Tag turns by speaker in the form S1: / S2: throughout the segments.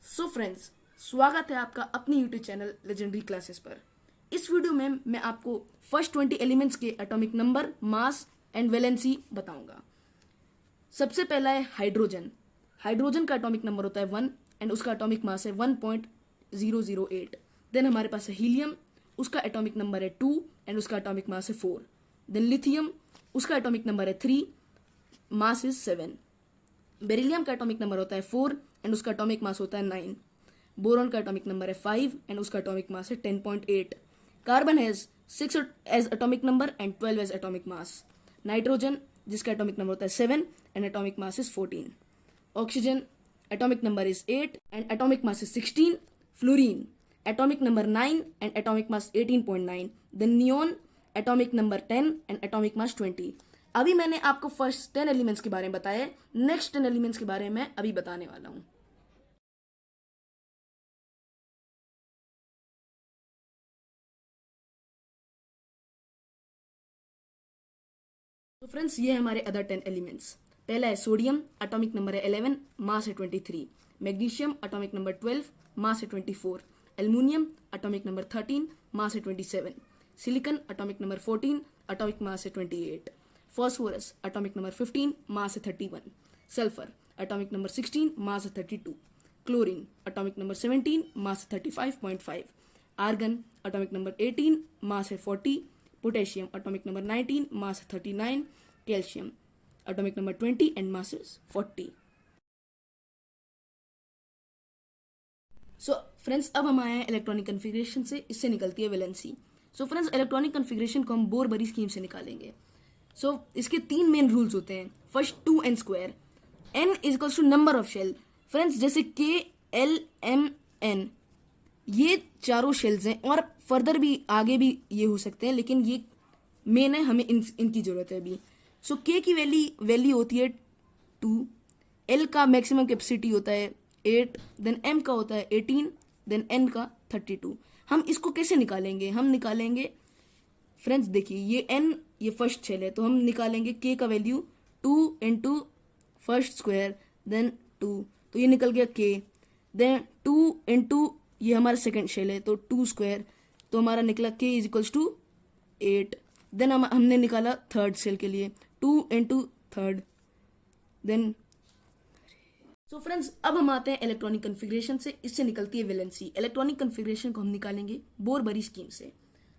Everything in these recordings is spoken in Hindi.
S1: सो फ्रेंड्स, स्वागत है आपका अपनी यूट्यूब चैनल लेजेंडरी क्लासेस पर। इस वीडियो में मैं आपको फर्स्ट 20 एलिमेंट्स के atomic number, mass and valency बताऊंगा। सबसे पहला है हाइड्रोजन। हाइड्रोजन का एटॉमिक नंबर होता है 1 एंड उसका एटॉमिक मास है 1.008। देन हमारे पास है हीलियम, उसका एटॉमिक नंबर है 2 एंड उसका एटॉमिक मास है 4। देन लिथियम, उसका एटॉमिक नंबर है 3, मास इज 7। बेरिलियम का एटॉमिक नंबर होता है 4 एंड उसका एटॉमिक मास होता है 9। बोरॉन का एटॉमिक नंबर है 5 एंड उसका एटॉमिक मास है 10.8। Carbon has 6 as atomic number and 12 as atomic mass. Nitrogen, जिसका एटॉमिक नंबर होता है 7 and atomic mass is 14। Oxygen, atomic number is 8 and atomic mass is 16। Fluorine, atomic number 9 and atomic mass 18.9। Then neon, atomic number 10 and atomic mass 20। अभी मैंने आपको फर्स्ट 10 एलिमेंट्स के बारे में बताया, नेक्स्ट 10 एलिमेंट्स के बारे में अभी बताने वाला हूं। तो फ्रेंड्स, ये है हमारे अदर 10 एलिमेंट्स। पहला है सोडियम, एटॉमिक नंबर है 11, मास है 23। मैग्नीशियम, एटॉमिक नंबर 12, मास है 24। एल्युमिनियम, एटॉमिक नंबर 13, मास है 27। Silicon, atomic number 14, atomic mass है 28। फॉस्फोरस, एटॉमिक नंबर 15, मास है 31। सल्फर, एटॉमिक नंबर 16, मास है 32। क्लोरीन, एटॉमिक नंबर 17, मास है 35.5। आर्गन, एटॉमिक नंबर 18, मास है 40। Potassium, atomic number 19, mass 39। Calcium, atomic number 20 and mass is 40। So friends, अब हम आए हैं इलेक्ट्रॉनिक कन्फिग्रेशन से, इससे निकलती है valency. So friends, electronic configuration को हम बोर-बरी स्कीम से निकालेंगे। सो इसके 3 मेन रूल्स होते हैं। First, 2n square. n is equals to number of shell. Friends, जैसे k, l, m, n, ये चारों शेल्स हैं और फर्दर भी आगे भी ये हो सकते हैं, लेकिन ये मेन है, हमें इनकी जरूरत है अभी। सो k की वैल्यू होती है 2, l का मैक्सिमम कैपेसिटी होता है 8, देन m का होता है 18, देन n का 32। हम इसको कैसे निकालेंगे? हम निकालेंगे फ्रेंड्स, देखिए ये n, ये फर्स्ट शेल है, तो हम निकालेंगे k का value 2 into first square then 2, तो ये निकल गया k। देन 2 इंटू ये हमारा सेकेंड शेल है, तो 2 स्क्वायर, तो हमारा निकला k इज इक्वल्स टू 8। देन हमने निकाला थर्ड शेल के लिए 2 into third, then so friends, अब हम आते हैं इलेक्ट्रॉनिक कन्फिग्रेशन से, इससे निकलती है वैलेंसी। इलेक्ट्रॉनिक कन्फिग्रेशन को हम निकालेंगे बोर-बरी स्कीम से।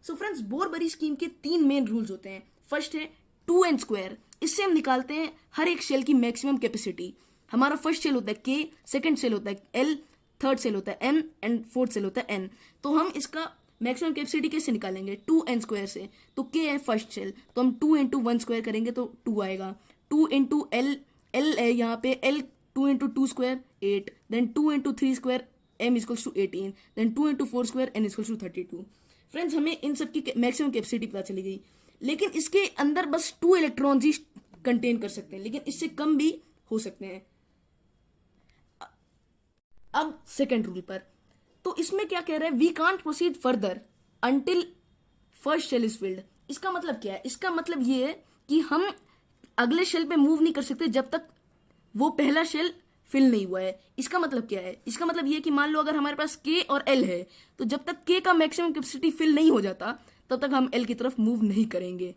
S1: सो फ्रेंड्स, बोर-बरी स्कीम के 3 मेन रूल्स होते हैं। फर्स्ट है 2n स्क्वायर। इससे हम निकालते हैं हर एक शेल की मैक्सिमम कैपेसिटी। हमारा फर्स्ट शेल होता है k, सेकंड शेल होता है l, थर्ड सेल होता है m एंड फोर्थ सेल होता है n। तो हम इसका मैक्सिमम कैपेसिटी कैसे निकालेंगे? 2n स्क्वायर से। तो k है फर्स्ट सेल, तो हम 2 इंटू 1 स्क्वायर करेंगे तो 2 आएगा। 2 इंटू l है यहाँ पे, l 2 into 2 square 8, then 2 into 3 square m equals to 18, then 2 into 4 square n equals to 32। Friends, हमें इन सब की मैक्सिमम कैपेसिटी पता चली गई, लेकिन इसके अंदर बस 2 इलेक्ट्रॉन्स ही कंटेन कर सकते हैं, लेकिन इससे कम भी हो सकते हैं। अब सेकेंड रूल पर, तो इसमें क्या कह रहा है? We can't proceed further until first shell is filled. इसका मतलब क्या है? इसका मतलब ये है कि हम अगले शेल पे मूव नहीं कर सकते जब तक वो पहला शेल फिल नहीं हुआ है। इसका मतलब क्या है? इसका मतलब ये है कि मान लो अगर हमारे पास k और l है, तो जब तक k का मैक्सिमम कैपेसिटी फिल नहीं हो जाता तब तक हम l की तरफ मूव नहीं करेंगे।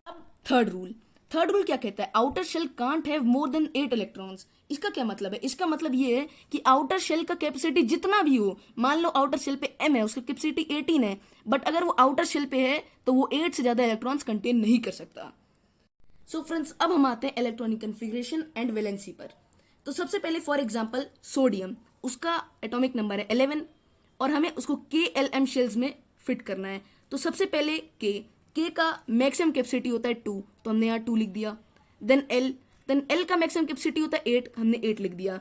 S1: अब थर्ड रूल क्या कहता है? Outer shell can't have more than 8 electrons. इसका क्या मतलब है? इसका मतलब ये है कि आउटर शेल का कैपेसिटी जितना भी हो, मान लो आउटर शेल पे m है, उसकी कैपेसिटी 18 है, बट अगर वो आउटर शेल पे है तो वो 8 से ज्यादा इलेक्ट्रॉन्स कंटेन नहीं कर सकता। सो फ्रेंड्स, अब हम आते हैं इलेक्ट्रॉनिक कन्फिग्रेशन एंड वैलेंसी पर। तो सबसे पहले फॉर एग्जांपल सोडियम, उसका एटॉमिक नंबर है 11 और हमें उसको KLM शेल्स में फिट करना है। तो सबसे पहले k का मैक्सिमम कैपेसिटी होता है 2, तो हमने यहाँ 2 लिख दिया। देन l का मैक्सिमम कैपेसिटी होता है 8, हमने 8 लिख दिया।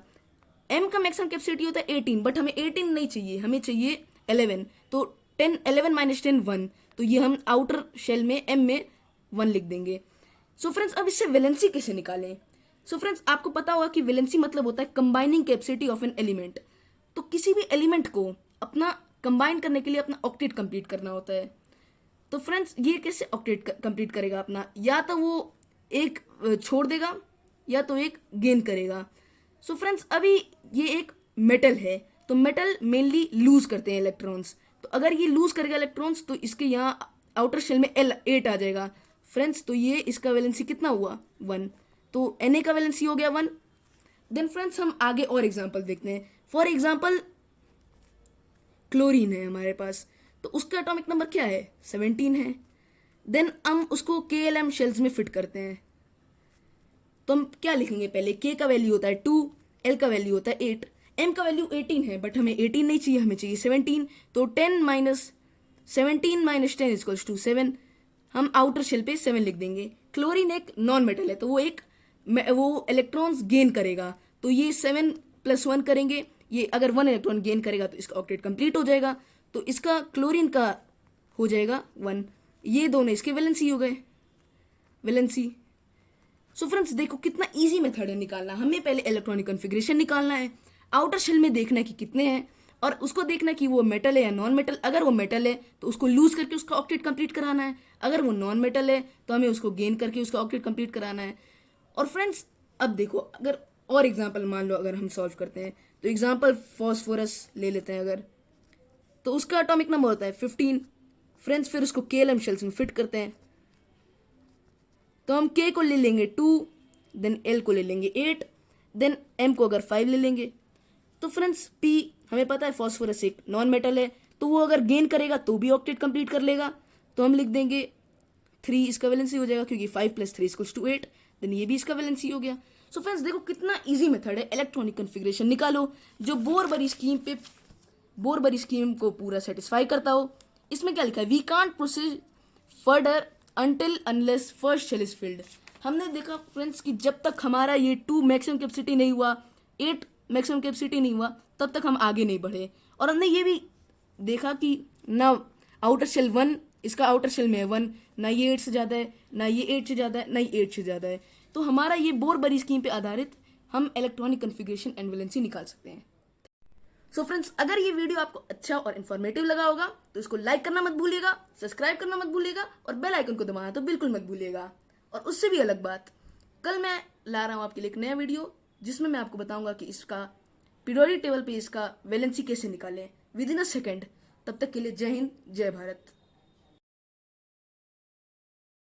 S1: m का मैक्सिमम कैपेसिटी होता है 18, बट हमें 18 नहीं चाहिए, हमें चाहिए 11, तो 11 माइनस 10 1, तो ये हम आउटर शेल में m में 1 लिख देंगे। सो फ्रेंड्स, अब इससे वैलेंसी कैसे निकालें? सो फ्रेंड्स, आपको पता होगा कि वैलेंसी मतलब होता है combining capacity of an element. तो किसी भी एलिमेंट को अपना कंबाइन करने के लिए अपना ऑक्टेट कंप्लीट करना होता है। तो फ्रेंड्स, ये कैसे ऑक्टेट कंप्लीट करेगा अपना? या तो वो एक छोड़ देगा या तो एक गेन करेगा। सो फ्रेंड्स, अभी ये एक मेटल है तो मेटल मेनली लूज करते हैं इलेक्ट्रॉन्स, तो अगर ये लूज करेगा इलेक्ट्रॉन्स तो इसके यहाँ आउटर शेल में L8 आ जाएगा फ्रेंड्स, तो ये इसका वैलेंसी कितना हुआ 1, तो Na का वैलेंसी हो गया 1। देन फ्रेंड्स हम आगे और एग्जांपल देखते हैं। फॉर एग्जांपल क्लोरीन है हमारे पास, तो उसका एटॉमिक नंबर क्या है 17 है। देन हम उसको KLM शेल्स में फिट करते हैं, तो हम क्या लिखेंगे, पहले K का वैल्यू होता है 2, L का वैल्यू होता है 8, M का वैल्यू 18 है, बट हमें 18 नहीं चाहिए, हमें चाहिए 17, तो 17 माइनस 10 इक्वल्स टू 7। हम आउटर शेल पे 7 लिख देंगे। क्लोरीन एक नॉन मेटल है, तो वो इलेक्ट्रॉन्स गेन करेगा, तो ये 7 + 1 करेंगे, ये अगर 1 इलेक्ट्रॉन गेन करेगा तो इसका ऑक्टेट कंप्लीट हो जाएगा, तो इसका क्लोरीन का हो जाएगा 1। ये दोनों इसके वैलेंसी हो गए, वैलेंसी। सो फ्रेंड्स देखो कितना इजी मेथड है निकालना। हमें पहले इलेक्ट्रॉनिक कॉन्फ़िगरेशन निकालना है, आउटर शेल में देखना है कि कितने हैं, और उसको देखना है कि वो मेटल है या नॉन मेटल। अगर वो मेटल है तो उसको लूज करके उसका ऑक्टेट कंप्लीट कराना है, अगर वो नॉन मेटल है तो हमें उसको गेन करके उसका ऑक्टेट कंप्लीट कराना है। और फ्रेंड्स अब देखो, अगर और एग्जांपल मान लो अगर हम सॉल्व करते हैं, तो एग्जांपल फॉस्फोरस ले लेते हैं अगर, तो उसका एटॉमिक नंबर होता है 15 फ्रेंड्स। फिर उसको KLM शेल्स में फिट करते हैं, तो हम K को ले लेंगे 2, देन L को ले लेंगे 8, देन M को अगर 5 ले लेंगे, तो फ्रेंड्स P हमें पता है फॉस्फोरस एक नॉन मेटल है, तो वो अगर गेन करेगा तो भी ऑक्टेट कंप्लीट कर लेगा, तो हम लिख देंगे 3 इसका वैलेंसी हो जाएगा, क्योंकि 5 + 3 = 8, देन ये भी इसका वैलेंसी हो गया। सो फ्रेंड्स देखो कितना इजी मेथड है इलेक्ट्रॉनिक कॉन्फ़िगरेशन निकालो जो बोरबरी स्कीम को पूरा सेटिस्फाई करता हो। इसमें क्या लिखा है, we can't proceed further until unless first shell is filled. हमने देखा फ्रेंड्स कि जब तक हमारा ये 2 मैक्सिमम कैपेसिटी नहीं हुआ, 8 मैक्सिमम कैपेसिटी नहीं हुआ, तब तक हम आगे नहीं बढ़े। और हमने ये भी देखा कि ना आउटर शेल 1, इसका आउटर शेल में है 1, ना ये 8 से ज़्यादा है, ना ये 8 से ज़्यादा है, ना ये 8 से ज़्यादा है। तो हमारा ये बोरबरी स्कीम पे आधारित हम इलेक्ट्रॉनिक कॉन्फ़िगरेशन एंड वैलेंसी निकाल सकते हैं। सो फ्रेंड्स अगर ये वीडियो आपको अच्छा और इन्फॉर्मेटिव लगा होगा तो इसको लाइक करना मत भूलिएगा, सब्सक्राइब करना मत भूलिएगा, और बेल आइकन को दबाना तो बिल्कुल मत भूलिएगा। और उससे भी अलग बात, कल मैं ला रहा हूँ आपके लिए एक नया वीडियो जिसमें मैं आपको बताऊंगा कि इसका पीरियोडिक टेबल पे इसका वैलेंसी कैसे निकालें विद इन अ सेकेंड। तब तक के लिए जय हिंद, जय भारत।